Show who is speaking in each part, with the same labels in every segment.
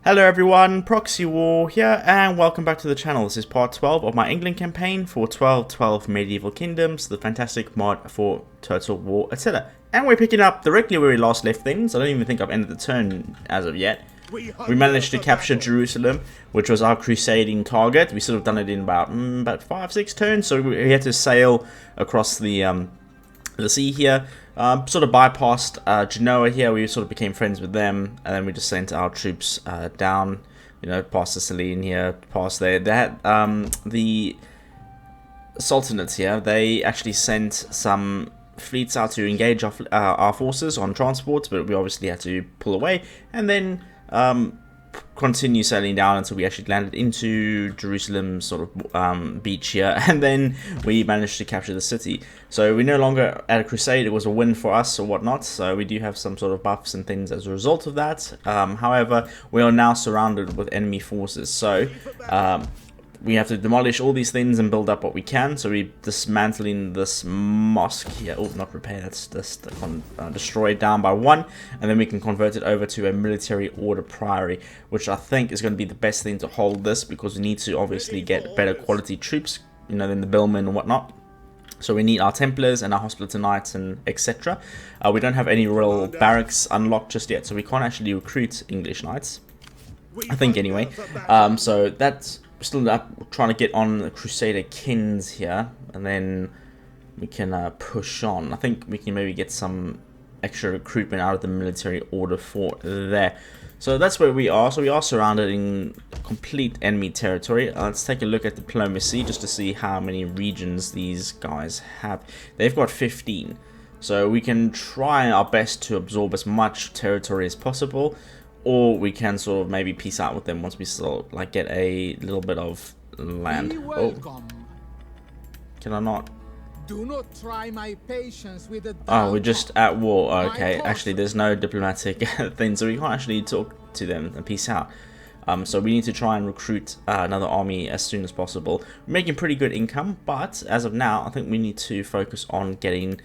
Speaker 1: Hello everyone, Proxy War here, and welcome back to the channel. This is part 12 of my England campaign for 1212 Medieval Kingdoms, the fantastic mod for Total War Attila. And we're picking up directly where we last left things. I don't even think I've ended the turn as of yet. We managed to capture Jerusalem, which was our crusading target. We sort of done it in about 5-6 turns, so we had to sail across the sea here. Sort of bypassed Genoa here. We sort of became friends with them, and then we just sent our troops down, you know, past Sicily in here, past there. They had the Sultanates here. They actually sent some fleets out to engage our forces on transports, but we obviously had to pull away, and then continue sailing down until we actually landed into Jerusalem sort of beach here, and then we managed to capture the city. So we're no longer at a crusade. It was a win for us or whatnot, so we do have some sort of buffs and things as a result of that. However, we are now surrounded with enemy forces, so we have to demolish all these things and build up what we can. So we're dismantling this mosque here. Oh, not repair, that's just destroyed down by 1. And then we can convert it over to a military order priory, which I think is going to be the best thing to hold this, because we need to obviously get better quality troops, you know, than the billmen and whatnot. So we need our Templars and our Hospitaller Knights and etc. We don't have any royal barracks unlocked just yet, so we can't actually recruit English Knights, I think, anyway. So that's still up, trying to get on the Crusader Kings here, and then we can push on. I think we can maybe get some extra recruitment out of the military order fort there. So that's where we are. So we are surrounded in complete enemy territory. Let's take a look at diplomacy just to see how many regions these guys have. They've got 15, so we can try our best to absorb as much territory as possible, or we can sort of maybe peace out with them once we sort of like get a little bit of land. Oh, can I not?
Speaker 2: Do not try my patience with the
Speaker 1: Oh, we're just at war. Okay, actually there's no diplomatic thing, so we can't actually talk to them and peace out. So we need to try and recruit another army as soon as possible. We're making pretty good income, but as of now I think we need to focus on getting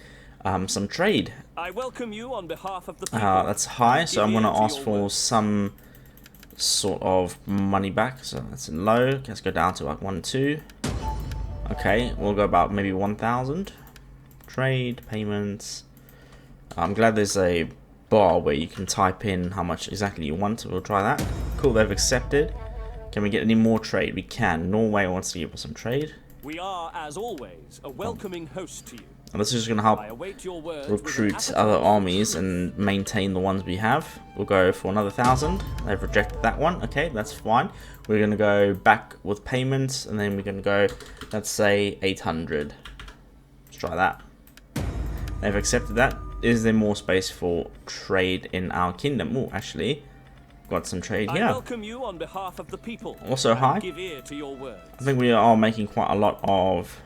Speaker 1: some trade.
Speaker 3: I welcome you on behalf of the people.
Speaker 1: That's high, so I'm going to ask for some sort of money back. So that's in low. Let's go down to like 1, 2. Okay, we'll go about maybe 1,000. Trade, payments. I'm glad there's a bar where you can type in how much exactly you want. We'll try that. Cool, they've accepted. Can we get any more trade? We can. Norway wants to give us some trade.
Speaker 3: We are, as always, a welcoming host to you.
Speaker 1: And this is going to help recruit other armies and maintain the ones we have. We'll go for another 1,000. They've rejected that one. Okay, that's fine. We're going to go back with payments, and then we're going to go, let's say, 800. Let's try that. They've accepted that. Is there more space for trade in our kingdom? Oh, actually, got some trade here.
Speaker 3: I welcome you on behalf of the people.
Speaker 1: Also high.
Speaker 3: Give ear to your words.
Speaker 1: I think we are making quite a lot of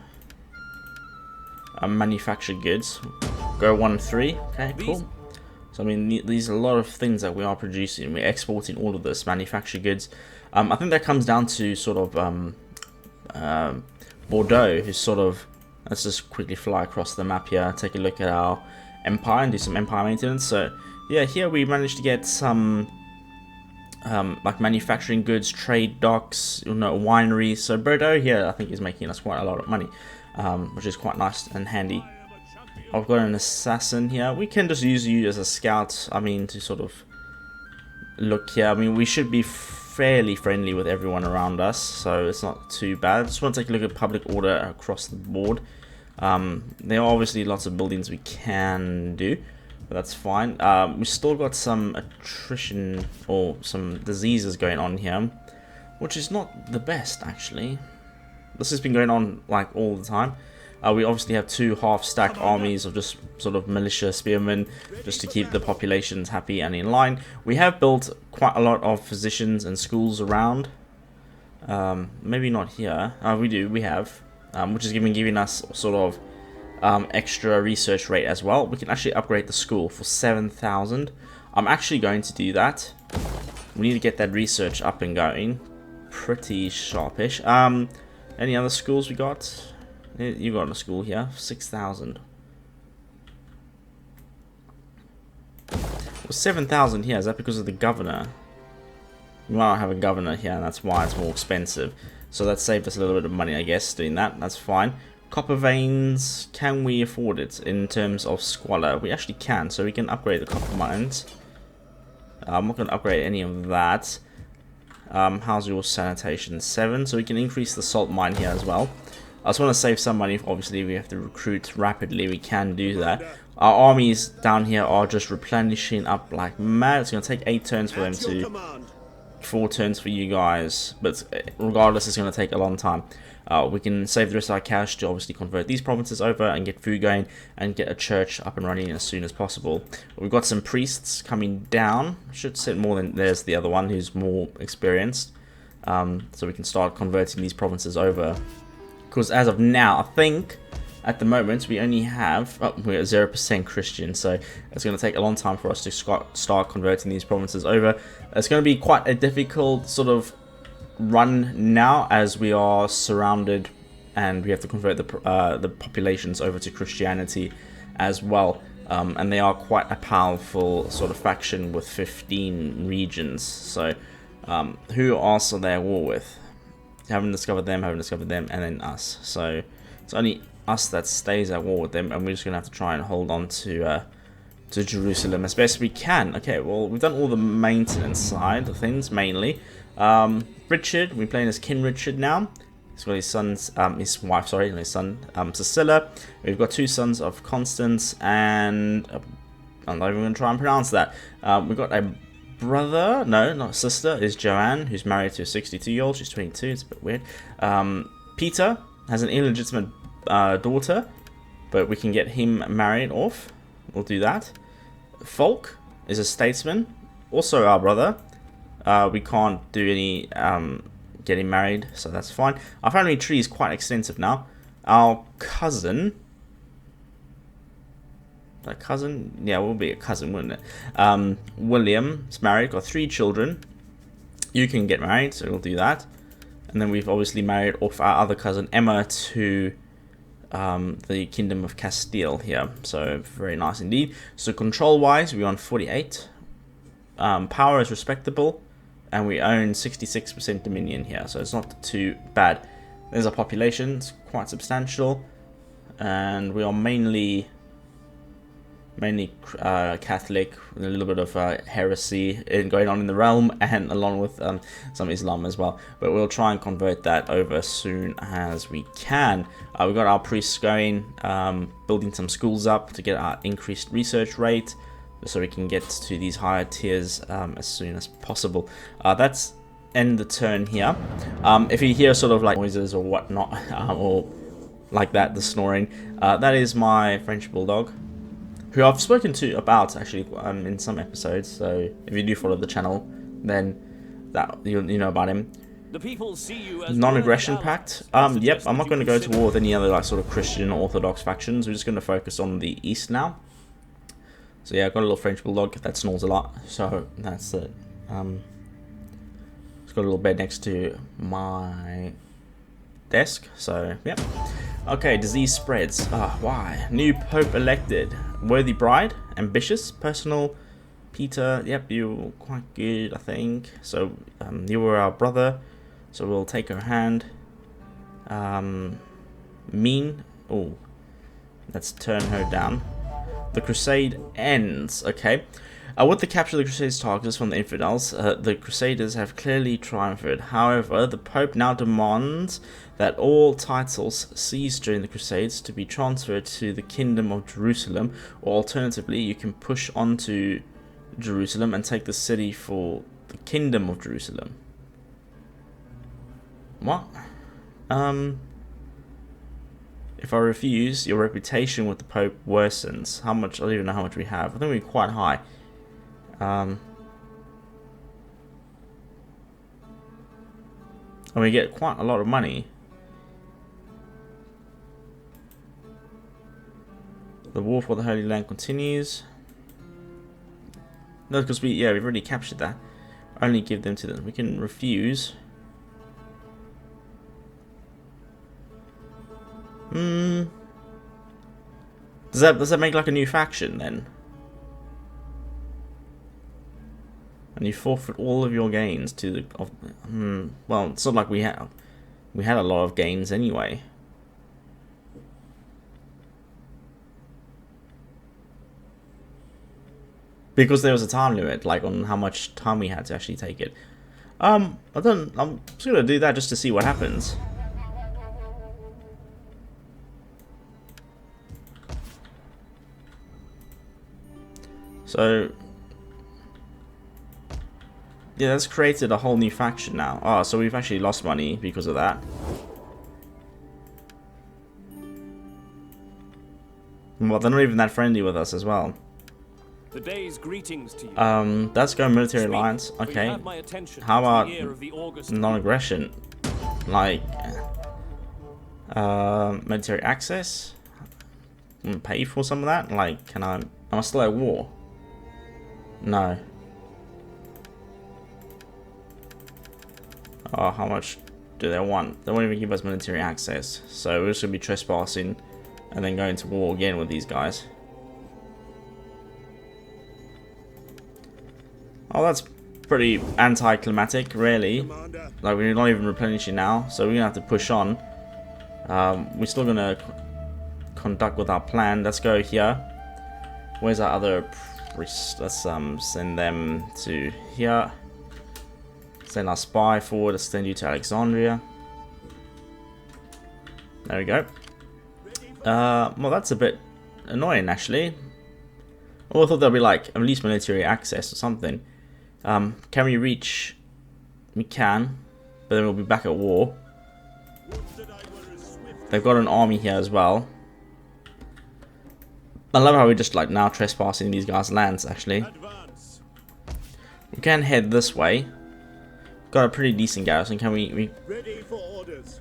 Speaker 1: manufactured goods. Go 1-3. Okay, cool. So I mean, these are a lot of things that we are producing. We're exporting all of this manufactured goods. I think that comes down to sort of Bordeaux, who's sort of, let's just quickly fly across the map here, take a look at our empire and do some empire maintenance. So yeah, here we managed to get some like manufacturing goods, trade docks, you know, wineries. So Bordeaux here I think is making us quite a lot of money, which is quite nice and handy. I've got an assassin here. We can just use you as a scout, I mean, to sort of look here. I mean, we should be fairly friendly with everyone around us, so it's not too bad. Just want to take a look at public order across the board. There are obviously lots of buildings we can do, but that's fine. We still got some attrition or some diseases going on here, which is not the best actually. This has been going on like all the time. We obviously have 2 half-stack armies of just sort of militia spearmen, just to keep the populations happy and in line. We have built quite a lot of physicians and schools around. Maybe not here. We have, which is giving us sort of extra research rate as well. We can actually upgrade the school for 7,000. I'm actually going to do that. We need to get that research up and going. Pretty sharpish. Any other schools we got? You got a school here, 6,000. Well, 7,000 here. Is that because of the governor? we might not have a governor here, and that's why it's more expensive. So that saved us a little bit of money, I guess, doing that. That's fine. Copper veins, can we afford it in terms of squalor? We actually can, so we can upgrade the copper mines. I'm not going to upgrade any of that. How's your sanitation? 7, so we can increase the salt mine here as well. I just want to save some money. Obviously, we have to recruit rapidly. We can do that. Our armies down here are just replenishing up like mad. It's going to take 8 turns for them to... 4 turns for you guys. But regardless, it's going to take a long time. We can save the rest of our cash to obviously convert these provinces over and get food going and get a church up and running as soon as possible. We've got some priests coming down. Should sit more than there's the other one who's more experienced. So we can start converting these provinces over. Because as of now, I think at the moment we only have we're at 0% Christian, so it's going to take a long time for us to start converting these provinces over. It's going to be quite a difficult sort of run now, as we are surrounded and we have to convert the populations over to Christianity as well, and they are quite a powerful sort of faction with 15 regions. So who else are they at war with? Haven't discovered them, and then us. So it's only us that stays at war with them, and we're just gonna have to try and hold on to Jerusalem as best we can. Okay, well, we've done all the maintenance side of things mainly. Richard, we're playing as King Richard now. He's got his sons, his wife, sorry, and his son, Cecilia. We've got 2 sons of Constance, and I'm not even going to try and pronounce that. We've got a brother, no, not a sister, is Joanne, who's married to a 62-year-old. She's 22, it's a bit weird. Peter has an illegitimate daughter, but we can get him married off. We'll do that. Folk is a statesman, also our brother. We can't do any getting married, so that's fine. Our family tree is quite extensive now. Our cousin, yeah, will be a cousin, wouldn't it? William's married, got 3 children. You can get married, so we'll do that. And then we've obviously married off our other cousin Emma to the Kingdom of Castile here, so very nice indeed. So control-wise, we're on 48. Power is respectable. And we own 66% Dominion here, so it's not too bad. There's our population, it's quite substantial, and we are mainly Catholic, with a little bit of heresy going on in the realm, and along with some Islam as well. But we'll try and convert that over as soon as we can. We've got our priests going, building some schools up to get our increased research rate, so we can get to these higher tiers as soon as possible. That's end the turn here. If you hear sort of like noises or whatnot, or like that, the snoring, that is my French bulldog, who I've spoken to about actually in some episodes. So if you do follow the channel, then that you know about him.
Speaker 3: The people see you as
Speaker 1: non-aggression pact. Yep, I'm not going to go to war with any other like sort of Christian or Orthodox factions. We're just going to focus on the East now. So yeah, I've got a little French bulldog that snores a lot, so that's it. It's got a little bed next to my desk, so yep. Okay, disease spreads. Why? New Pope elected. Worthy bride, ambitious, personal. Peter, yep, you're quite good, I think. So you were our brother, so we'll take her hand. Mean. Oh, let's turn her down. The crusade ends. Okay. With the capture of the Crusades targets from the infidels, the Crusaders have clearly triumphed. However, the Pope now demands that all titles seized during the Crusades to be transferred to the Kingdom of Jerusalem, or alternatively, you can push onto Jerusalem and take the city for the Kingdom of Jerusalem. What? If I refuse, your reputation with the Pope worsens. How much? I don't even know how much we have. I think we're quite high. And we get quite a lot of money. The war for the Holy Land continues. No, because we've already captured that. Only give them to them. We can refuse. Does that make like a new faction then? And you forfeit all of your gains to the... well, it's not like we had a lot of gains anyway. Because there was a time limit, like on how much time we had to actually take it. I'm just gonna do that just to see what happens. So yeah, that's created a whole new faction now. Oh, so we've actually lost money because of that. Well, they're not even that friendly with us as well.
Speaker 3: The day's greetings to you.
Speaker 1: Let's go military alliance. Okay. How about non-aggression? Like, military access? Pay for some of that? Like, am I still at war? No. Oh, how much do they want? They won't even give us military access. So we're just gonna be trespassing and then going to war again with these guys. Oh, that's pretty anticlimactic, really. Like, we're not even replenishing now, so we're gonna have to push on. We're still gonna conduct with our plan. Let's go here. Where's our other priest? Let's send them to here. Send our spy forward. Let's send you to Alexandria. There we go. Well, that's a bit annoying, actually. Oh, I thought there'd be like at least military access or something. Can we reach? We can, but then we'll be back at war. They've got an army here as well. I love how we're just like now trespassing these guys' lands. Actually, we can head this way. Got a pretty decent garrison. Can we?
Speaker 4: Ready for orders.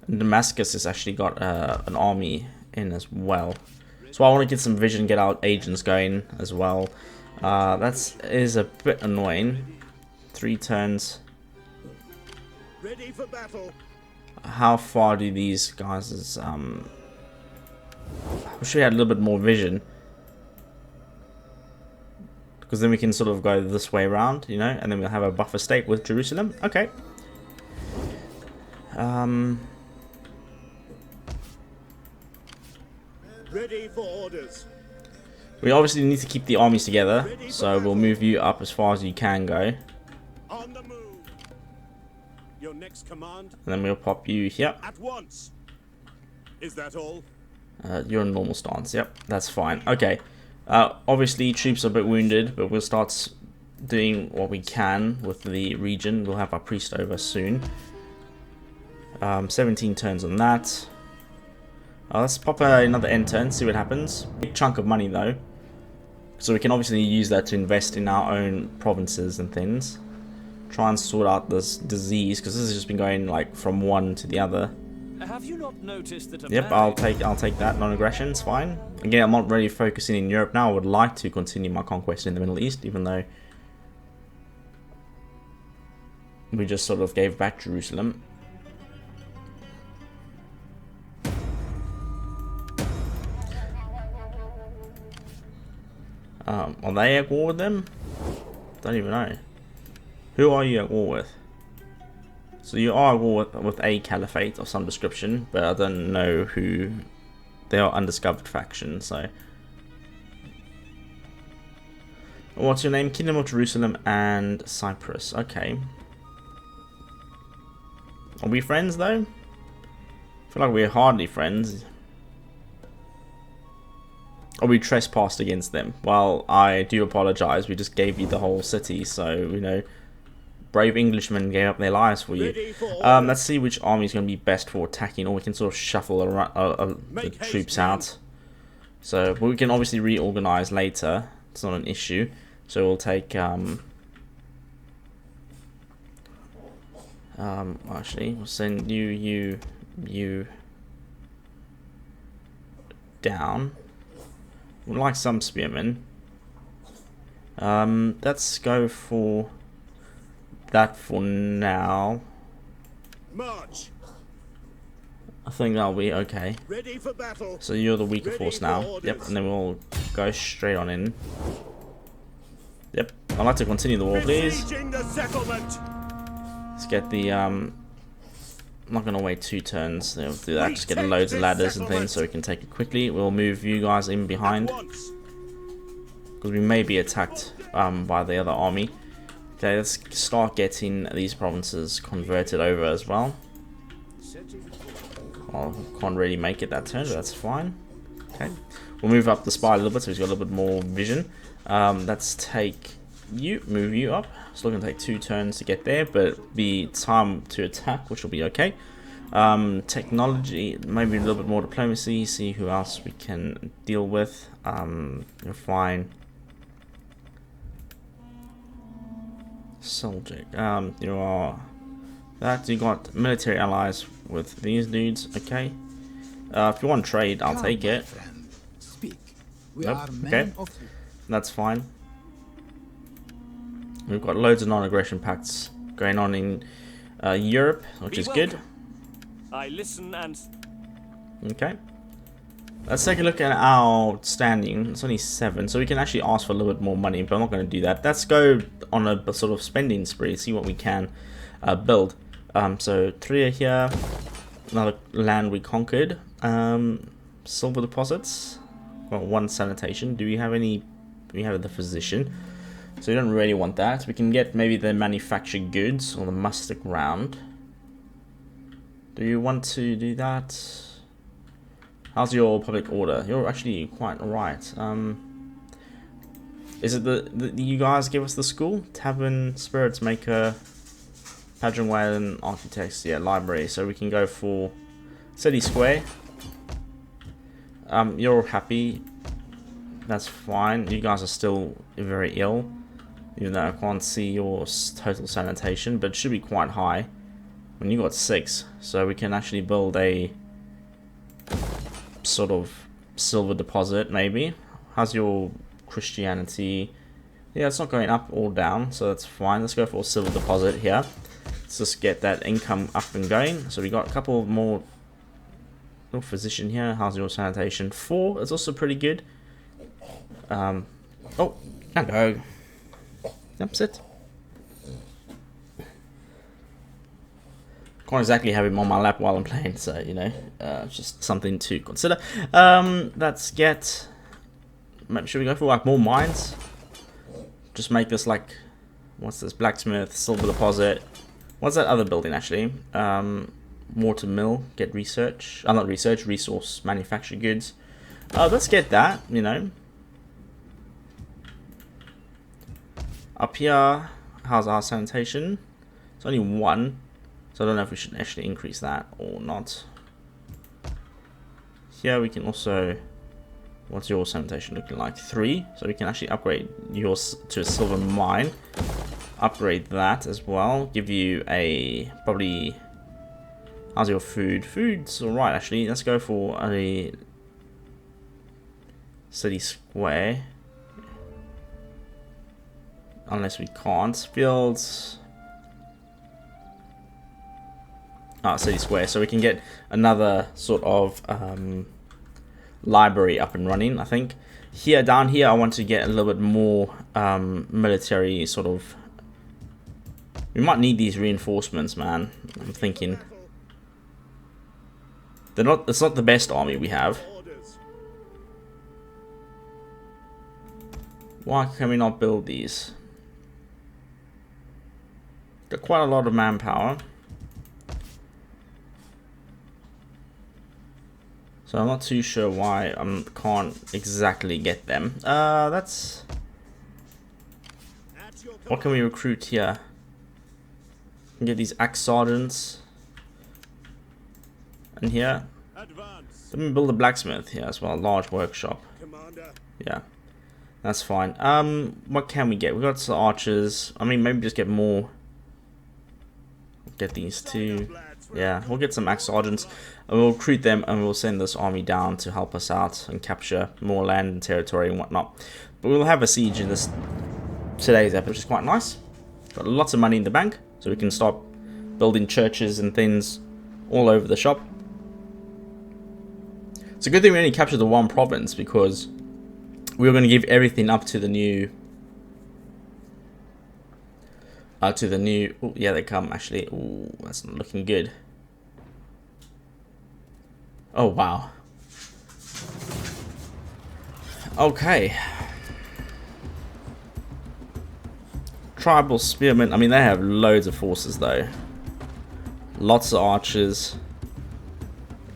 Speaker 1: Damascus has actually got an army in as well. So I want to get some vision, get our agents going as well. That is a bit annoying. 3 turns.
Speaker 4: Ready for battle.
Speaker 1: How far do these guys? I wish we had a little bit more vision, because then we can sort of go this way around, you know, and then we'll have a buffer state with Jerusalem. Okay.
Speaker 4: Ready for orders.
Speaker 1: We obviously need to keep the armies together, so we'll move you up as far as you can go.
Speaker 4: On the move. Your next command.
Speaker 1: And then we'll pop you here.
Speaker 4: At once. Is that all?
Speaker 1: You're in normal stance. Yep, that's fine. Okay. Obviously, troops are a bit wounded, but we'll start doing what we can with the region. We'll have our priest over soon. 17 turns on that. Let's pop another end turn, see what happens. Big chunk of money though, so we can obviously use that to invest in our own provinces and things. Try and sort out this disease, because this has just been going like from one to the other.
Speaker 3: Have you not noticed that?
Speaker 1: Yep, I'll take that. Non-aggression, it's fine. Again, I'm not really focusing in Europe now. I would like to continue my conquest in the Middle East, even though we just sort of gave back Jerusalem. Are they at war with them? Don't even know. Who are you at war with? So you are at war with a caliphate of some description, but I don't know who. They are undiscovered faction, so. What's your name? Kingdom of Jerusalem and Cyprus. Okay. Are we friends though? I feel like we're hardly friends. Or we trespassed against them. Well, I do apologize. We just gave you the whole city, so, you know, brave Englishmen gave up their lives for you. Let's see which army is going to be best for attacking, or we can sort of shuffle around, the troops out. So, but we can obviously reorganize later. It's not an issue. So we'll take, actually, we'll send you down. We'd like some spearmen. Let's go for that for now.
Speaker 4: March.
Speaker 1: I think that'll be okay.
Speaker 4: Ready for battle.
Speaker 1: So you're the weaker force now. Yep, and then we'll go straight on in. Yep. I'd like to continue the war, please.
Speaker 4: Besieging the settlement.
Speaker 1: Let's get the I'm not gonna wait 2 turns. We'll do that. Just get loads of ladders and things so we can take it quickly. We'll move you guys in behind because we may be attacked by the other army. Okay, let's start getting these provinces converted over as well. Oh, can't really make it that turn, but that's fine. Okay, we'll move up the spy a little bit so he's got a little bit more vision. Let's take you, move you up. Still gonna take 2 turns to get there, but be time to attack, which will be okay. Technology, maybe a little bit more diplomacy. See who else we can deal with. You're fine. Soldier, you are that. You got military allies with these dudes. Okay. If you want trade, I'll take it.
Speaker 2: Speak. We
Speaker 1: Yep,
Speaker 2: are
Speaker 1: okay.
Speaker 2: men of you.
Speaker 1: That's fine. We've got loads of non-aggression pacts going on in Europe, which is good.
Speaker 3: I listen and...
Speaker 1: Okay. Let's take a look at our standing. It's only 7, so we can actually ask for a little bit more money, but I'm not going to do that. Let's go on a sort of spending spree, see what we can build. So 3 are here. Another land we conquered. Silver deposits. Got 1 sanitation. Do we have any? We have the physician. So we don't really want that. We can get maybe the manufactured goods or the mustic round. Do you want to do that? How's your public order? You're actually quite right. Is it the you guys give us the school? Tavern, Spirits Maker, Pageant Whalen, Architects, yeah, Library. So we can go for City Square. You're happy. That's fine. You guys are still very ill. Even though I can't see your total sanitation, but it should be quite high. When you got 6, so we can actually build a sort of silver deposit, maybe. How's your Christianity? Yeah, it's not going up or down, so that's fine. Let's go for a silver deposit here. Let's just get that income up and going. So we got a couple more. Little physician here. How's your sanitation? 4. It's also pretty good. Oh, no. Yep, sit. Can't exactly have him on my lap while I'm playing, so you know, just something to consider. Let's get. Should we go for like more mines? Just make this like, what's this? Blacksmith, silver deposit. What's that other building actually? Water mill. Get research. Not research. Resource manufactured goods. Let's get that. You know. Up here, how's our sanitation? It's only 1. So I don't know if we should actually increase that or not. Here we can also, what's your sanitation looking like? 3. So we can actually upgrade yours to a silver mine. Upgrade that as well. Give you a, probably, how's your food? Food's alright actually. Let's go for a city square. Unless we can't. Fields. City square, so we can get another sort of library up and running. I think here, down here, I want to get a little bit more military sort of. We might need these reinforcements, man. I'm thinking they're not. It's not the best army we have. Why can we not build these? Got quite a lot of manpower. So I'm not too sure why I can't exactly get them. That's... What can we recruit here? We can get these axe sergeants. And here. Let me build a blacksmith here as well. A large workshop. Yeah. That's fine. What can we get? We got some archers. I mean, maybe just get more. Get these 2. Yeah, we'll get some axe sergeants. And we'll recruit them and we'll send this army down to help us out and capture more land and territory and whatnot. But we'll have a siege in this today's episode, which is quite nice. Got lots of money in the bank, so we can start building churches and things all over the shop. It's a good thing we only captured the 1 province because we were going to give everything up to the new To the new... Oh, yeah, they come, actually. Oh, that's not looking good. Oh, wow. Okay. Tribal Spearmen. I mean, they have loads of forces, though. Lots of archers.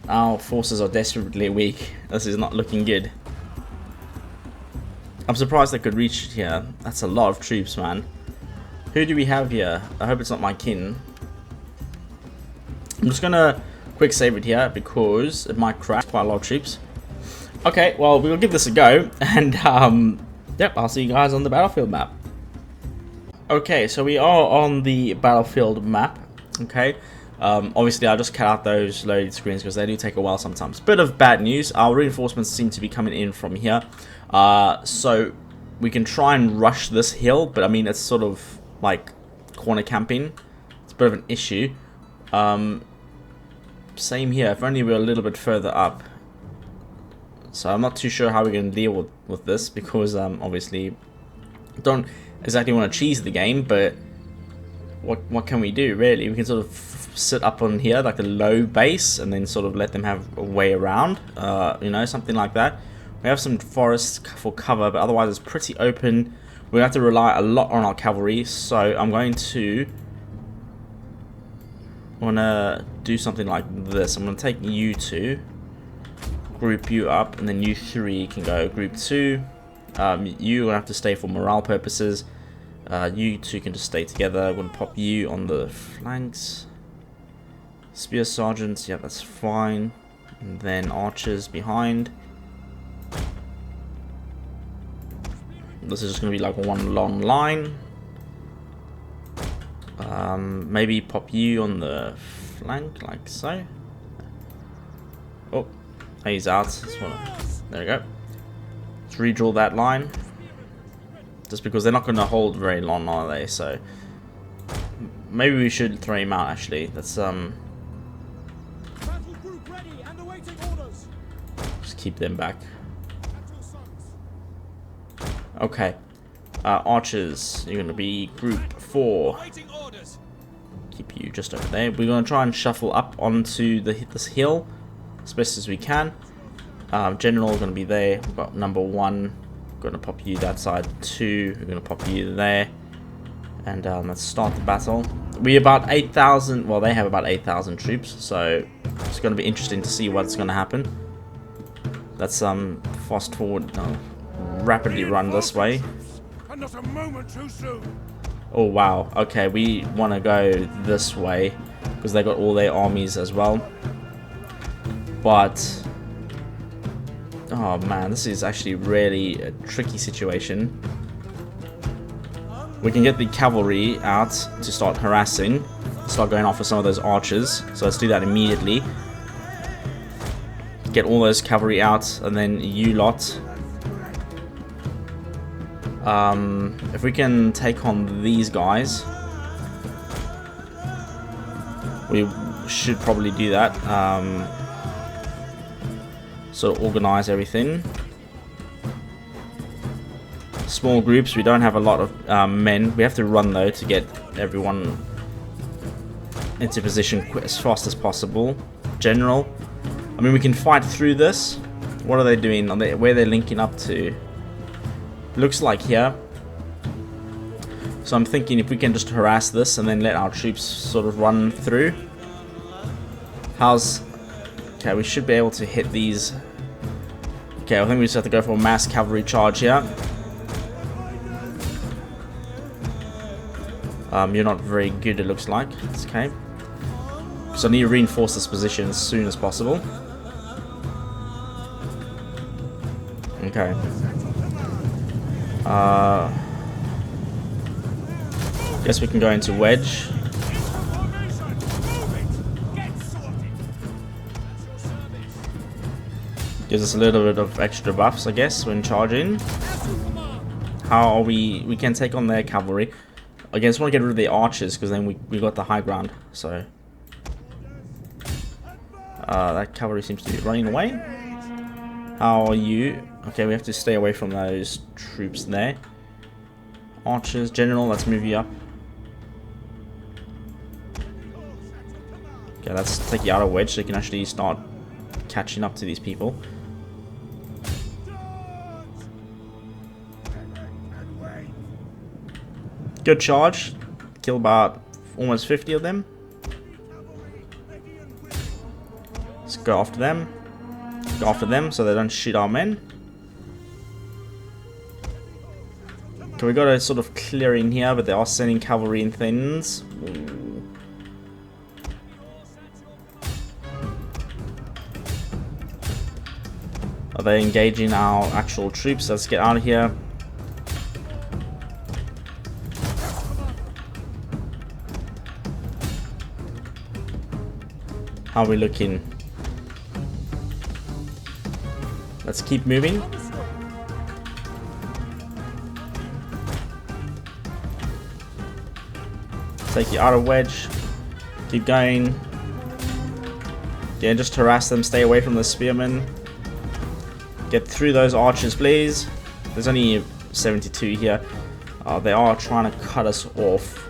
Speaker 1: Our forces are desperately weak. This is not looking good. I'm surprised they could reach here. That's a lot of troops, man. Who do we have here? I hope it's not my kin. I'm just gonna quick save it here because it might crash quite a lot of troops. Okay, well, we'll give this a go, and yep, I'll see you guys on the battlefield map. Okay, so we are on the battlefield map. Okay, obviously I just cut out those loaded screens because they do take a while sometimes. Bit of bad news, our reinforcements seem to be coming in from here. So we can try and rush this hill, but I mean, it's sort of like corner camping. It's a bit of an issue. Same here, if only we're a little bit further up. So I'm not too sure how we're going to deal with this because obviously don't exactly want to cheese the game, but what can we do really? We can sort of sit up on here like a low base and then sort of let them have a way around, you know, something like that. We have some forests for cover, but otherwise it's pretty open. We have to rely a lot on our cavalry, so I'm going to do something like this. I'm going to take you two, group you up, and then you three can go group two. You're going to have to stay for morale purposes. You two can just stay together. I'm going to pop you on the flanks. Spear sergeants, yeah, that's fine. And then archers behind. This is just going to be like one long line. Maybe pop you on the flank, like so. Oh, he's out. There we go. Let's redraw that line. Just because they're not going to hold very long, are they? So maybe we should throw him out. Actually, let's just keep them back. Okay, archers, you're going to be group 4. Keep you just over there. We're going to try and shuffle up onto this hill as best as we can. General going to be there. We've got number 1. Going to pop you that side. 2. We're going to pop you there. And let's start the battle. We about 8,000. Well, they have about 8,000 troops. So it's going to be interesting to see what's going to happen. Let's fast forward. Rapidly run this way.
Speaker 4: Not a moment too soon.
Speaker 1: Oh wow, okay, we want to go this way because they got all their armies as well. But oh man, this is actually really a tricky situation. We can get the cavalry out to start harassing, start going after some of those archers. So let's do that immediately. Get all those cavalry out, and then you lot. If we can take on these guys, we should probably do that. So organize everything. Small groups. We don't have a lot of men. We have to run though to get everyone into position as fast as possible. General. I mean, we can fight through this. What are they doing? Where they're linking up to? Looks like here. So I'm thinking if we can just harass this and then let our troops sort of run through. Okay, we should be able to hit these. Okay, I think we just have to go for a mass cavalry charge here. You're not very good, it looks like. It's okay. So I need to reinforce this position as soon as possible. Okay. Guess we can go into wedge. Gives us a little bit of extra buffs, I guess, when charging. How are we can take on their cavalry. I just want to get rid of the archers because then we got the high ground. So that cavalry seems to be running away. How are you? Okay, we have to stay away from those troops there. Archers, general, let's move you up. Okay, let's take the outer wedge so you can actually start catching up to these people. Good charge. Kill about almost 50 of them. Let's go after them. Go after them so they don't shoot our men. Okay, we got a sort of clearing here, but they are sending cavalry in thins. Are they engaging our actual troops? Let's get out of here. How are we looking? Let's keep moving. Take the outer wedge. Keep going. Yeah, just harass them. Stay away from the spearmen. Get through those archers, please. There's only 72 here. They are trying to cut us off.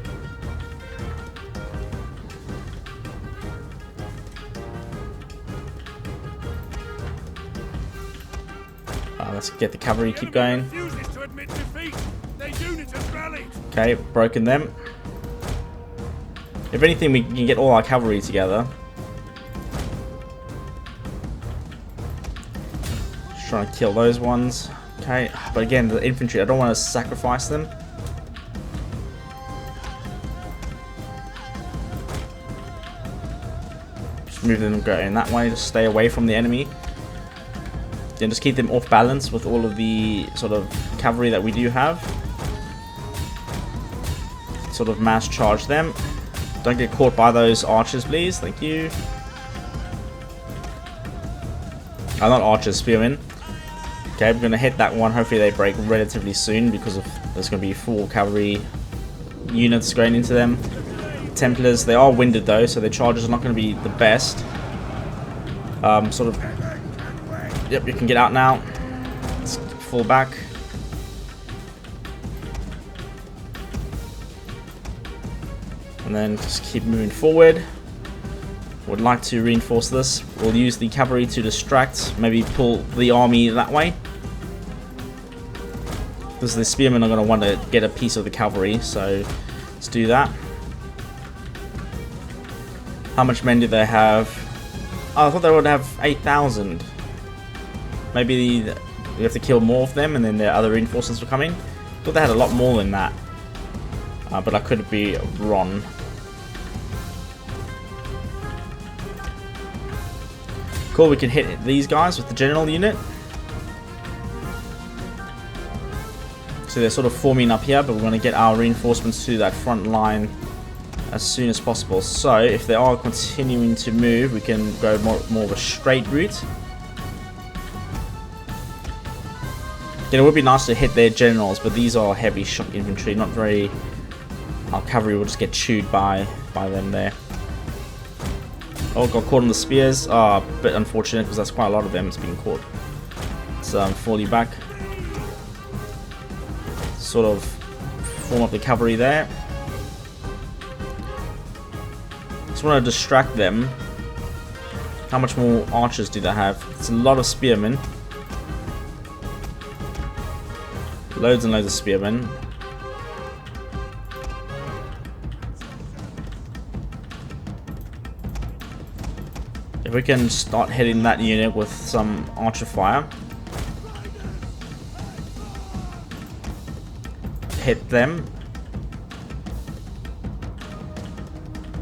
Speaker 1: Let's get the cavalry, keep going. Okay, broken them. If anything, we can get all our cavalry together. Just trying to kill those ones. Okay, but again, the infantry, I don't want to sacrifice them. Just move them going that way, just stay away from the enemy. Then just keep them off balance with all of the sort of cavalry that we do have. Sort of mass charge them. Don't get caught by those archers, please. Thank you. Oh, not archers, spearmen. Okay, we're gonna hit that one. Hopefully they break relatively soon because of there's gonna be full cavalry units going into them. Templars, they are winded though, so their charges are not gonna be the best. Sort of. Yep, you can get out now. Let's fall back. And then just keep moving forward. Would like to reinforce this. We'll use the cavalry to distract, maybe pull the army that way. Because the spearmen are going to want to get a piece of the cavalry, so let's do that. How much men do they have? Oh, I thought they would have 8,000. Maybe we have to kill more of them and then their other reinforcements were coming. I thought they had a lot more than that. But I could be wrong. Cool, we can hit these guys with the general unit. So they're sort of forming up here, but we want to get our reinforcements to that front line as soon as possible. So if they are continuing to move, we can go more of a straight route. It would be nice to hit their generals, but these are heavy shock infantry, not very... Our cavalry will just get chewed by them there. Oh, got caught on the spears. A bit unfortunate because that's quite a lot of them that's being caught. Let's fall you back. Sort of form up the cavalry there. Just want to distract them. How much more archers do they have? It's a lot of spearmen. Loads and loads of spearmen. If we can start hitting that unit with some archer fire. Hit them.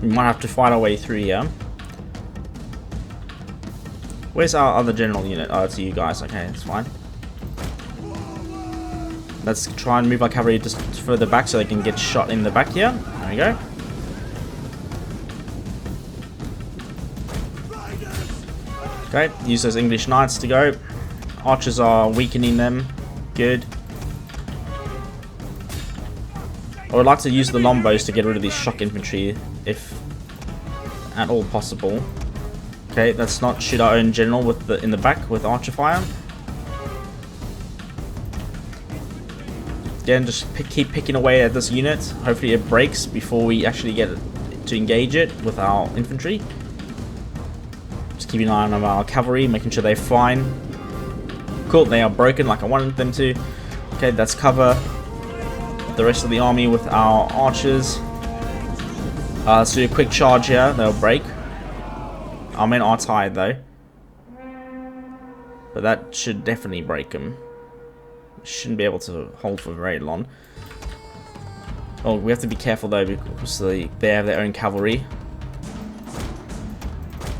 Speaker 1: We might have to fight our way through here. Where's our other general unit? Oh, it's you guys. Okay, that's fine. Let's try and move our cavalry just further back so they can get shot in the back here. There we go. Okay, use those English knights to go. Archers are weakening them. Good. I would like to use the longbows to get rid of these shock infantry if at all possible. Okay, let's not shoot our own general with in the back with archer fire. Again, just keep picking away at this unit. Hopefully it breaks before we actually get to engage it with our infantry. keeping an eye on our cavalry, making sure they're fine. Cool, they are broken like I wanted them to. Okay, that's cover the rest of the army with our archers. Let's do a quick charge here, they'll break. Our men are tired though. But that should definitely break them. Shouldn't be able to hold for very long. Oh, we have to be careful though because they have their own cavalry.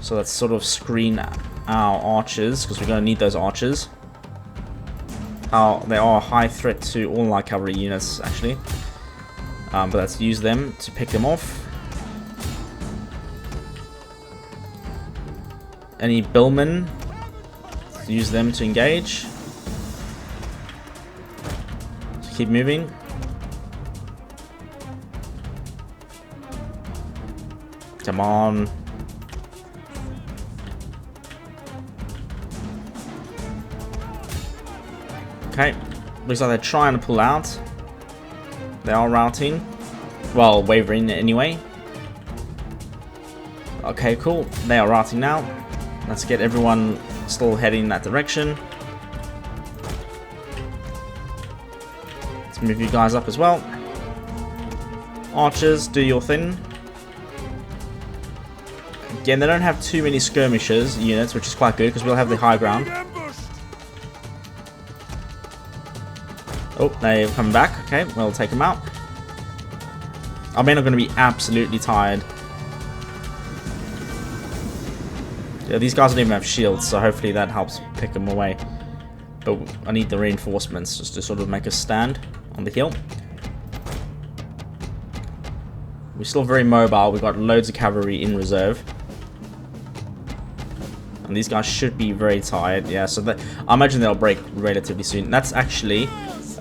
Speaker 1: So let's sort of screen our archers because we're going to need those archers. They are a high threat to all our cavalry units actually. But let's use them to pick them off. Any billmen, use them to engage. So keep moving. Come on. Okay, looks like they're trying to pull out. They are routing. Well, wavering anyway. Okay, cool. They are routing now. Let's get everyone still heading in that direction. Let's move you guys up as well. Archers, do your thing. Again, they don't have too many skirmishers units, which is quite good because we'll have the high ground. Oh, they're coming back. Okay, we'll take them out. Our men are going to be absolutely tired. Yeah, these guys don't even have shields, so hopefully that helps pick them away. But I need the reinforcements just to sort of make a stand on the hill. We're still very mobile. We've got loads of cavalry in reserve. And these guys should be very tired. Yeah, so I imagine they'll break relatively soon. That's actually...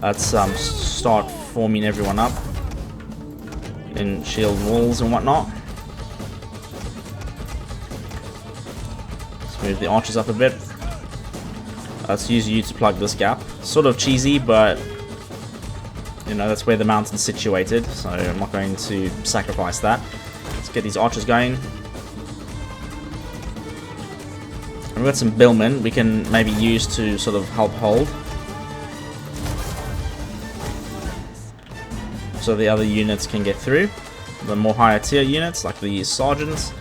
Speaker 1: Let's start forming everyone up in shield walls and whatnot. Let's move the archers up a bit. Let's use you to plug this gap. Sort of cheesy, but you know that's where the mountain's situated, so I'm not going to sacrifice that. Let's get these archers going. And we've got some billmen we can maybe use to sort of help hold. So the other units can get through. The more higher tier units, like the sergeants.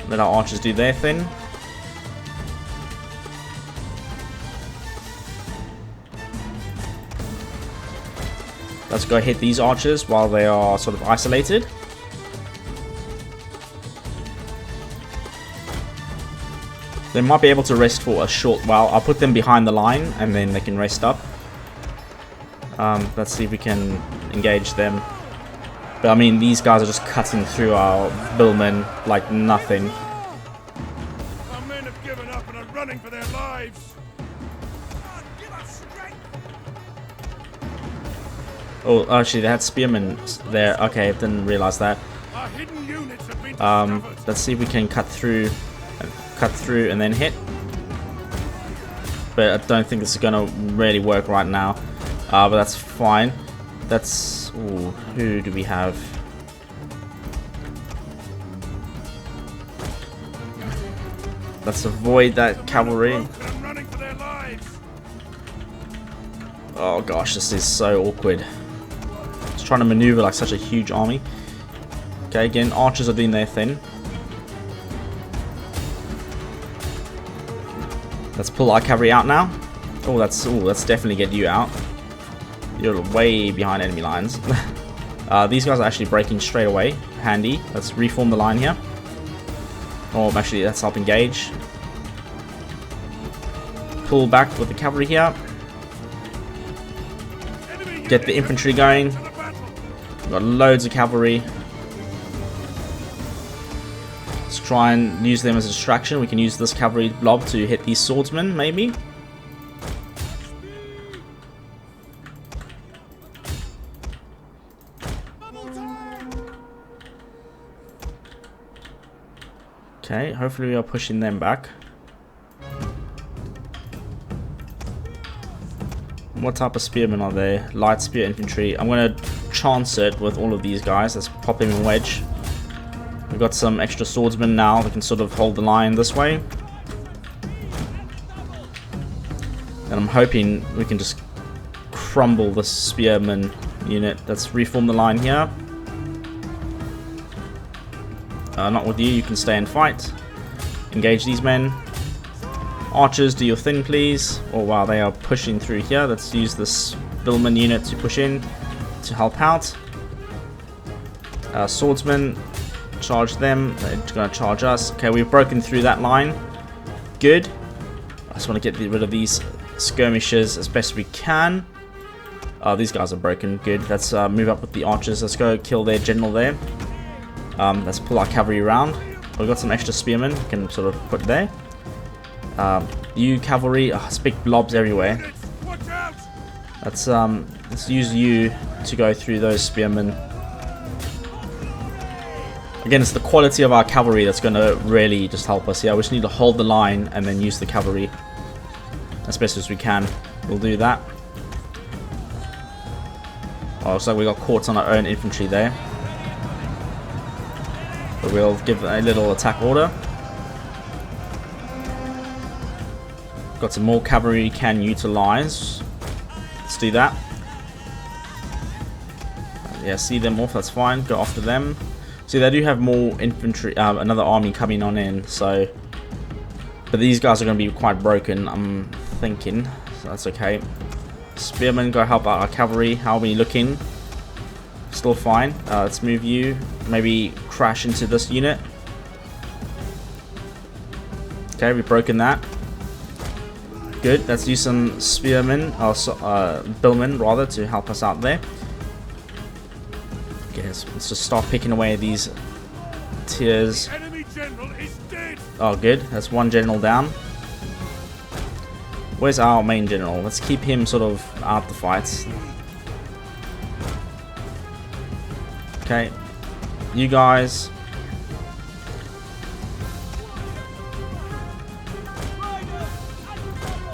Speaker 1: Let our archers do their thing. Let's go hit these archers while they are sort of isolated. They might be able to rest for a short while. I'll put them behind the line and then they can rest up. Let's see if we can engage them. But I mean, these guys are just cutting through our billmen like nothing.
Speaker 4: Our men have given up and are running for their lives.
Speaker 1: Oh, actually, they had spearmen there. Okay, I didn't realize that.
Speaker 4: Our hidden units have been discovered.
Speaker 1: Let's see if we can cut through and then hit. But I don't think this is gonna really work right now. But that's fine. That's... Ooh, who do we have? Let's avoid that cavalry. Oh gosh, this is so awkward. Just trying to maneuver like such a huge army. Okay, again, archers are doing their thing. Let's pull our cavalry out now. Oh, let's definitely get you out. You're way behind enemy lines. These guys are actually breaking straight away. Handy. Let's reform the line here. Oh, actually, let's help engage. Pull back with the cavalry here. Get the infantry going. We've got loads of cavalry. Let's try and use them as a distraction. We can use this cavalry blob to hit these swordsmen, maybe. Okay, hopefully we are pushing them back. What type of spearmen are they? Light spear infantry. I'm going to chance it with all of these guys. Let's pop him a wedge. We've got some extra swordsmen now that can sort of hold the line this way. And I'm hoping we can just crumble the spearman unit. Let's reform the line here. Not with you, you can stay and fight. Engage these men. Archers, do your thing please. Oh wow, they are pushing through here. Let's use this Billman unit to push in to help out. Swordsmen, charge them. They're going to charge us. Okay, we've broken through that line. Good. I just want to get rid of these skirmishers as best we can. These guys are broken. Good. Let's move up with the archers. Let's go kill their general there. Let's pull our cavalry around. We've got some extra spearmen we can sort of put there. You cavalry. It's big blobs everywhere. Let's use you to go through those spearmen. Again, it's the quality of our cavalry that's going to really just help us. Yeah, we just need to hold the line and then use the cavalry as best as we can. We'll do that. Oh, so we got caught on our own infantry there. But we'll give a little attack order. Got some more cavalry we can utilize. Let's do that. Yeah, see them off, that's fine. Go after them. See, they do have more infantry, another army coming on in, so... But these guys are going to be quite broken, I'm thinking. So that's okay. Spearmen, go help out our cavalry. How are we looking? Still fine. Let's move you. Maybe crash into this unit. Okay, we've broken that. Good. Let's use some spearmen, or billmen rather, to help us out there. Okay, let's just start picking away these tiers.
Speaker 4: Enemy general is dead.
Speaker 1: Oh, good. That's one general down. Where's our main general? Let's keep him sort of out the fights. Okay, you guys.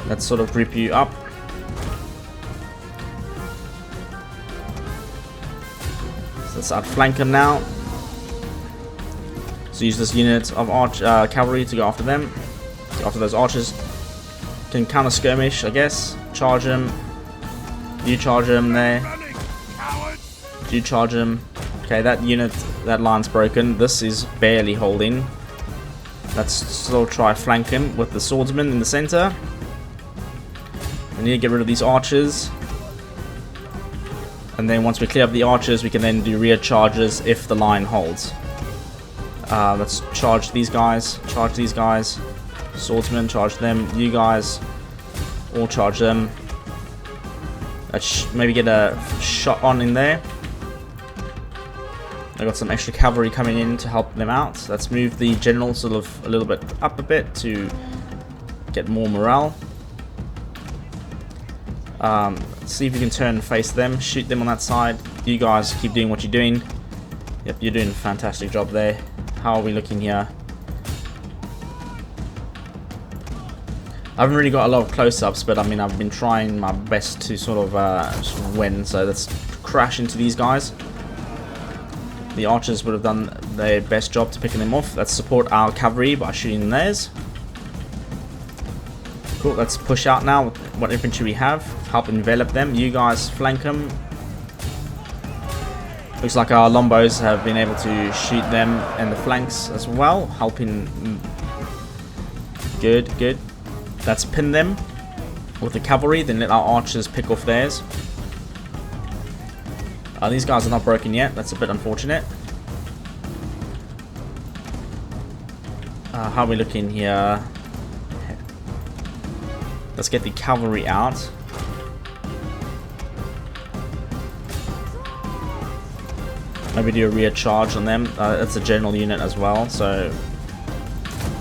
Speaker 1: Let's sort of group you up. So let's outflank them now. So use this unit of cavalry to go after them. Go after those archers. Can counter skirmish, I guess. Charge them. You charge them there. You charge them. Okay, that unit, that line's broken. This is barely holding. Let's still try flank him with the swordsman in the center. We need to get rid of these archers. And then once we clear up the archers, we can then do rear charges if the line holds. Let's charge these guys. Charge these guys. Swordsmen, charge them. You guys, all charge them. Let's maybe get a shot on in there. I got some extra cavalry coming in to help them out. Let's move the general sort of a little bit up a bit to get more morale. See if you can turn and face them. Shoot them on that side. You guys keep doing what you're doing. Yep, you're doing a fantastic job there. How are we looking here? I haven't really got a lot of close-ups, but I mean, I've been trying my best to sort of win. So let's crash into these guys. The archers would have done their best job to picking them off. Let's support our cavalry by shooting theirs. Cool, let's push out now with what infantry we have. Help envelop them. You guys flank them. Looks like our lombos have been able to shoot them in the flanks as well. Helping. Good, good. Let's pin them with the cavalry. Then let our archers pick off theirs. These guys are not broken yet. That's a bit unfortunate. How are we looking here? Let's get the cavalry out. Maybe do a rear charge on them. It's a general unit as well, so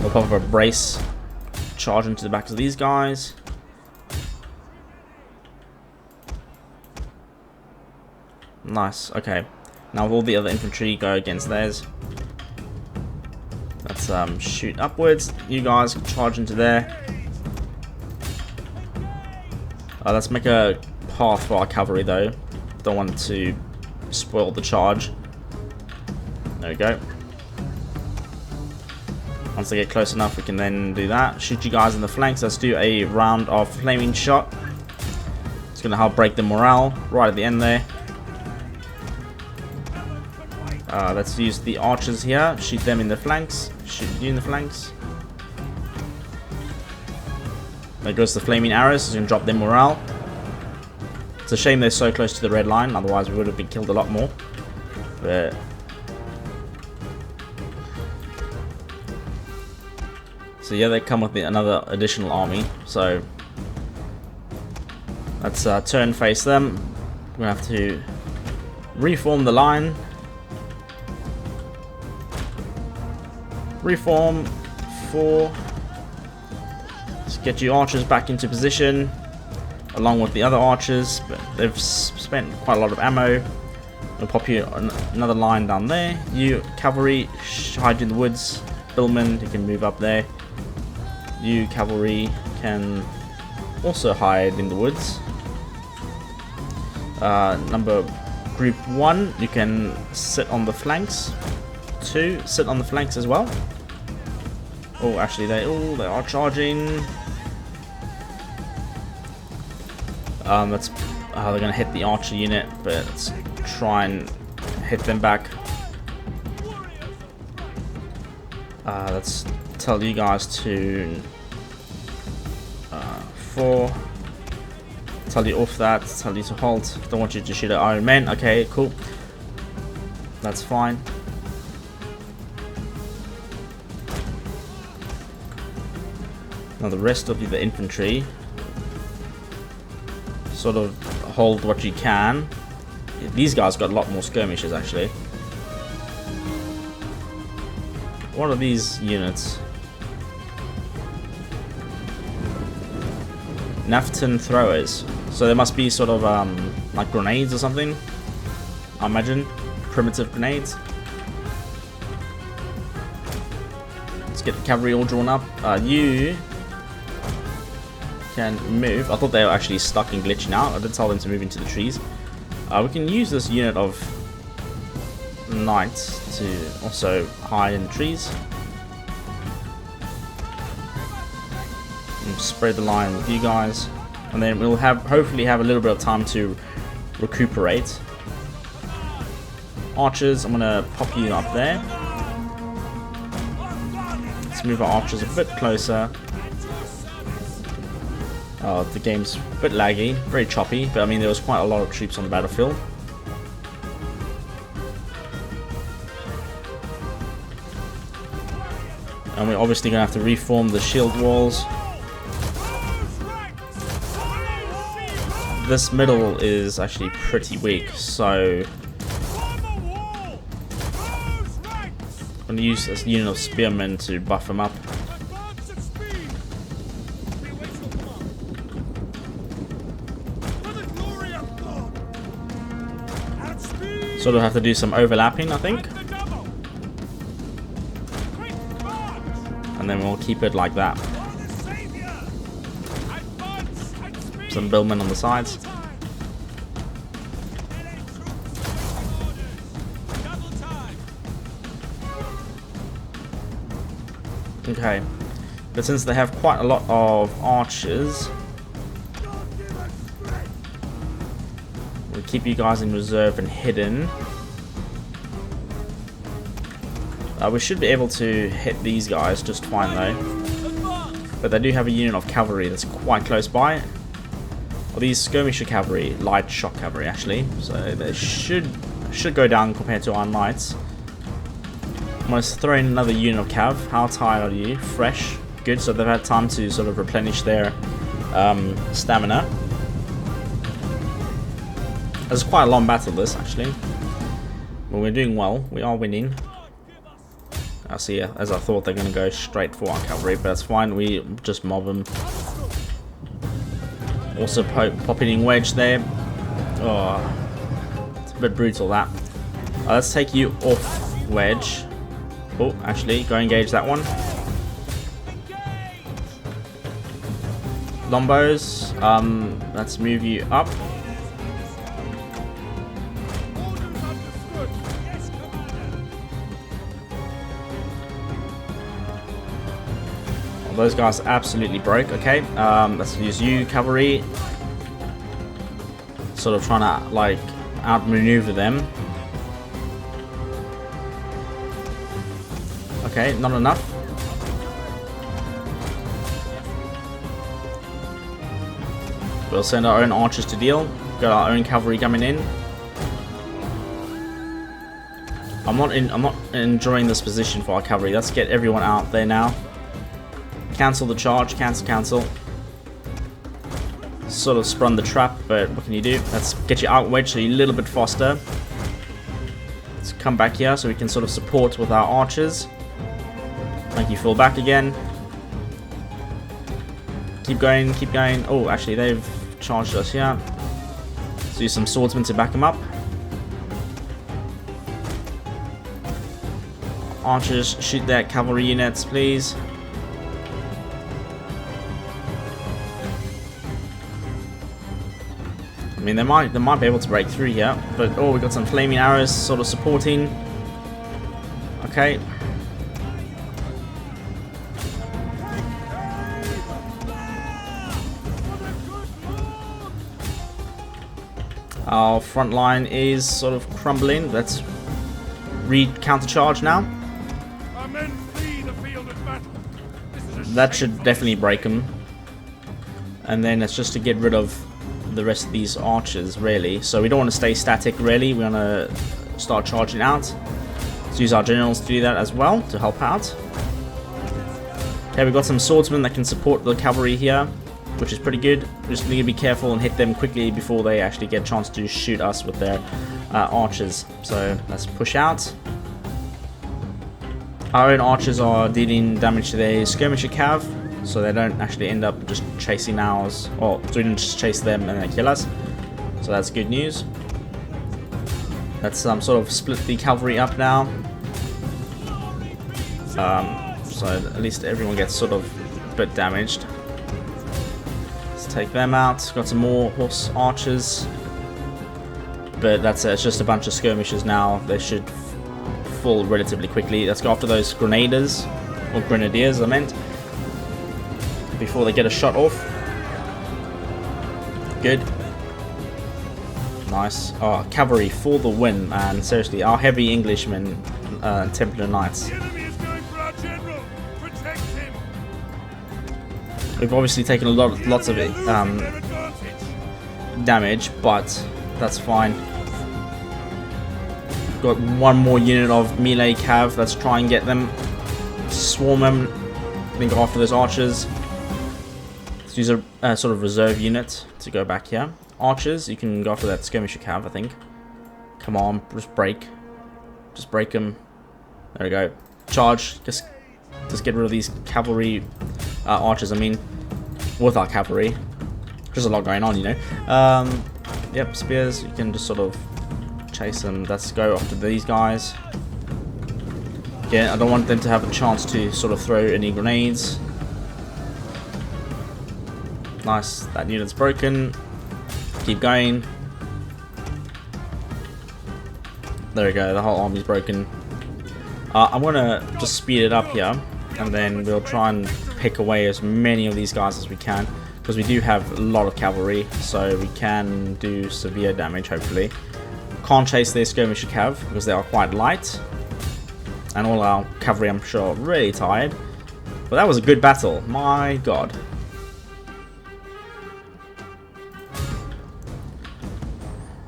Speaker 1: we'll pop up a brace. Charge into the backs of these guys. Nice, okay. Now all the other infantry go against theirs. Let's shoot upwards. You guys can charge into there. Let's make a path for our cavalry though. Don't want to spoil the charge. There we go. Once they get close enough, we can then do that. Shoot you guys in the flanks. Let's do a round of flaming shot. It's going to help break the morale right at the end there. Let's use the archers here. Shoot them in the flanks. Shoot you in the flanks. There goes the flaming arrows. It's going to drop their morale. It's a shame they're so close to the red line. Otherwise, we would have been killed a lot more. But so yeah, they come with another additional army. So let's turn face them. We're gonna have to reform the line. Reform 4. Let's get you archers back into position, along with the other archers. But they've spent quite a lot of ammo. We'll pop you another line down there. You cavalry, hide in the woods. Billman, you can move up there. You cavalry can also hide in the woods. Group 1, you can sit on the flanks. 2, sit on the flanks as well. Oh, actually, they are charging. They're gonna hit the archer unit, but let's try and hit them back. Let's tell you guys to 4. Tell you off that. Tell you to halt. Don't want you to shoot at Iron Men. Okay, cool. That's fine. Now the rest of the infantry, sort of hold what you can. These guys got a lot more skirmishes actually. What are these units? Nafton throwers. So there must be sort of like grenades or something. I imagine primitive grenades. Let's get the cavalry all drawn up. You can move. I thought they were actually stuck and glitching out. I did tell them to move into the trees. We can use this unit of knights to also hide in the trees. And spread the line with you guys, and then we'll hopefully have a little bit of time to recuperate. Archers, I'm gonna pop you up there. Let's move our archers a bit closer. Oh, the game's a bit laggy, very choppy, but I mean there was quite a lot of troops on the battlefield. And we're obviously going to have to reform the shield walls. This middle is actually pretty weak, so I'm going to use this unit of spearmen to buff them up. Sort of have to do some overlapping, I think. And then we'll keep it like that. Some billmen on the sides. Okay, but since they have quite a lot of archers, we'll keep you guys in reserve and hidden. We should be able to hit these guys just fine though. But they do have a unit of cavalry that's quite close by. Well, these skirmisher cavalry, light shock cavalry actually, so they should go down compared to our knights. I'm going to throw in another unit of cav. How tired are you? Fresh. Good, so they've had time to sort of replenish their stamina. It's quite a long battle this actually. Well, we're doing well. We are winning. I see, as I thought, they're going to go straight for our cavalry, but that's fine. We just mob them. Also popping wedge there. Oh, it's a bit brutal that. Let's take you off wedge. Oh, actually, go engage that one. Lombos, let's move you up. those guys absolutely broke. Okay, let's use you, cavalry. Sort of trying to like outmaneuver them. Okay, not enough. We'll send our own archers to deal. Got our own cavalry coming in. I'm not enjoying this position for our cavalry. Let's get everyone out there now. Cancel the charge. Cancel. Sort of sprung the trap, but what can you do? Let's get you out wedged so you're a little bit faster. Let's come back here so we can sort of support with our archers. Make you fall back again. Keep going. Oh, actually, they've charged us here. Let's use some swordsmen to back them up. Archers, shoot their cavalry units, please. I mean, they might be able to break through here, but oh, we got some flaming arrows sort of supporting. Okay. Our front line is sort of crumbling. Let's counter-charge now.
Speaker 4: Our men flee the field of battle. This is a
Speaker 1: That should definitely break them. And then it's just to get rid of the rest of these archers, really. So we don't want to stay static, really. We want to start charging out. Let's use our generals to do that as well, to help out. Okay, we've got some swordsmen that can support the cavalry here, which is pretty good. We just need to be careful and hit them quickly before they actually get a chance to shoot us with their archers. So let's push out. Our own archers are dealing damage to their skirmisher cav, so they don't actually end up just chasing ours, or so we don't just chase them and they kill us. So that's good news. Let's sort of split the cavalry up now. So at least everyone gets sort of a bit damaged. Let's take them out. Got some more horse archers, but that's it. It's just a bunch of skirmishers now. They should fall relatively quickly. Let's go after those grenadiers, or grenadiers I meant, before they get a shot off. Good. Nice. Oh, cavalry for the win, man. Seriously, our heavy Englishmen, Templar Knights.
Speaker 4: The enemy is going for our general. Protect him.
Speaker 1: We've obviously taken lots of it,
Speaker 4: Their advantage.
Speaker 1: damage, but that's fine. Got one more unit of melee cav. Let's try and get them. Swarm them. Then go after those archers. Let's use a sort of reserve unit to go back here. Archers, you can go after that skirmisher cav, I think. Come on, just break. Just break them. There we go. Charge. Just get rid of these cavalry archers, I mean, with our cavalry. There's a lot going on, you know. Yep, spears, you can just sort of chase them. Let's go after these guys. Yeah, I don't want them to have a chance to sort of throw any grenades. Nice, that unit's broken. Keep going. There we go, the whole army's broken. I'm gonna just speed it up here, and then we'll try and pick away as many of these guys as we can, because we do have a lot of cavalry, so we can do severe damage, hopefully. Can't chase their skirmisher cav, because they are quite light. And all our cavalry, I'm sure, are really tired. But that was a good battle, my god.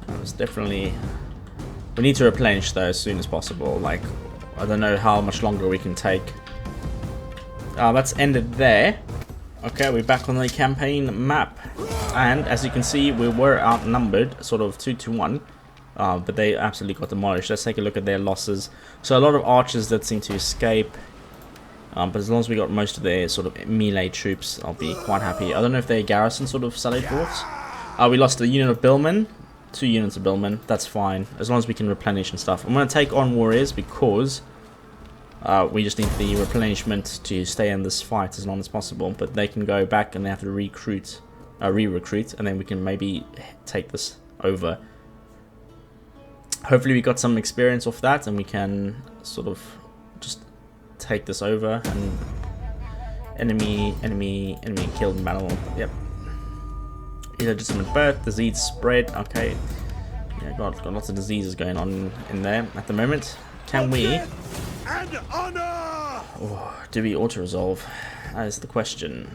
Speaker 1: That was definitely... We need to replenish though as soon as possible. Like, I don't know how much longer we can take. That's ended there. Okay, we're back on the campaign map. And as you can see, we were outnumbered, sort of 2-1. But they absolutely got demolished. Let's take a look at their losses. So a lot of archers that seem to escape. But as long as we got most of their sort of melee troops, I'll be quite happy. I don't know if they're garrison sort of salad forts. We lost a unit of billmen. 2 units of billmen. That's fine. As long as we can replenish and stuff. I'm going to take on warriors because we just need the replenishment to stay in this fight as long as possible. But they can go back and they have to re-recruit. And then we can maybe take this over. Hopefully we got some experience off that and we can sort of just take this over and Enemy killed in battle. Yep. Illegitimate birth, disease spread. Okay. Yeah, got lots of diseases going on in there at the moment. Can we?
Speaker 4: And honor!
Speaker 1: Oh, do we auto-resolve? That is the question.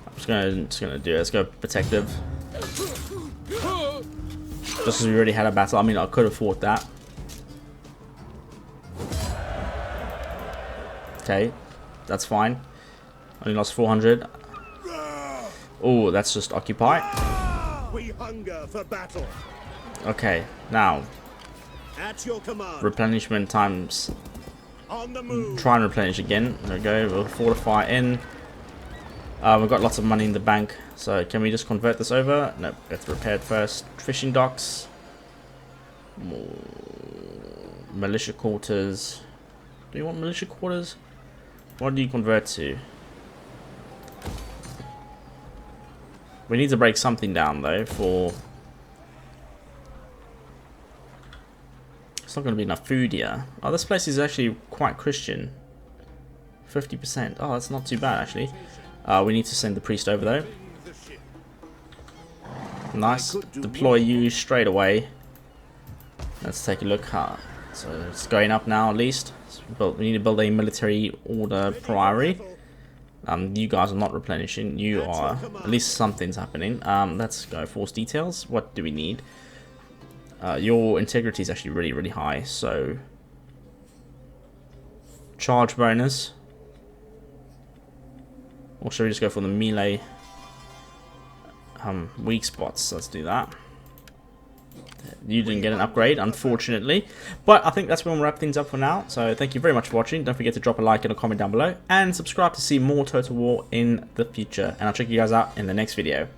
Speaker 1: I'm just gonna do it. Let's go protective. Just because we already had a battle. I mean, I could have fought that. Okay, that's fine. Only lost 400. Oh, that's just occupy.
Speaker 4: We hunger for battle.
Speaker 1: Okay, now
Speaker 4: At your command.
Speaker 1: replenishment times.
Speaker 4: On the move.
Speaker 1: Try and replenish again. There we go. We'll fortify in. We've got lots of money in the bank, so can we just convert this over? Nope, we have to repair it first. Fishing docks. More militia quarters. Do you want militia quarters? What do you convert to? We need to break something down though for... It's not going to be enough food here. Oh, this place is actually quite Christian. 50%. Oh, that's not too bad actually. We need to send the priest over though. Nice. Deploy you straight away. Let's take a look. So it's going up now at least. So we need to build a military order priory. You guys are not replenishing. You are. At least something's happening. Let's go. Force details. What do we need? Your integrity is actually really, really high. So charge bonus. Or should we just go for the melee weak spots? Let's do that. You didn't get an upgrade, unfortunately. But I think that's where we'll wrap things up for now. So thank you very much for watching. Don't forget to drop a like and a comment down below. And subscribe to see more Total War in the future. And I'll check you guys out in the next video.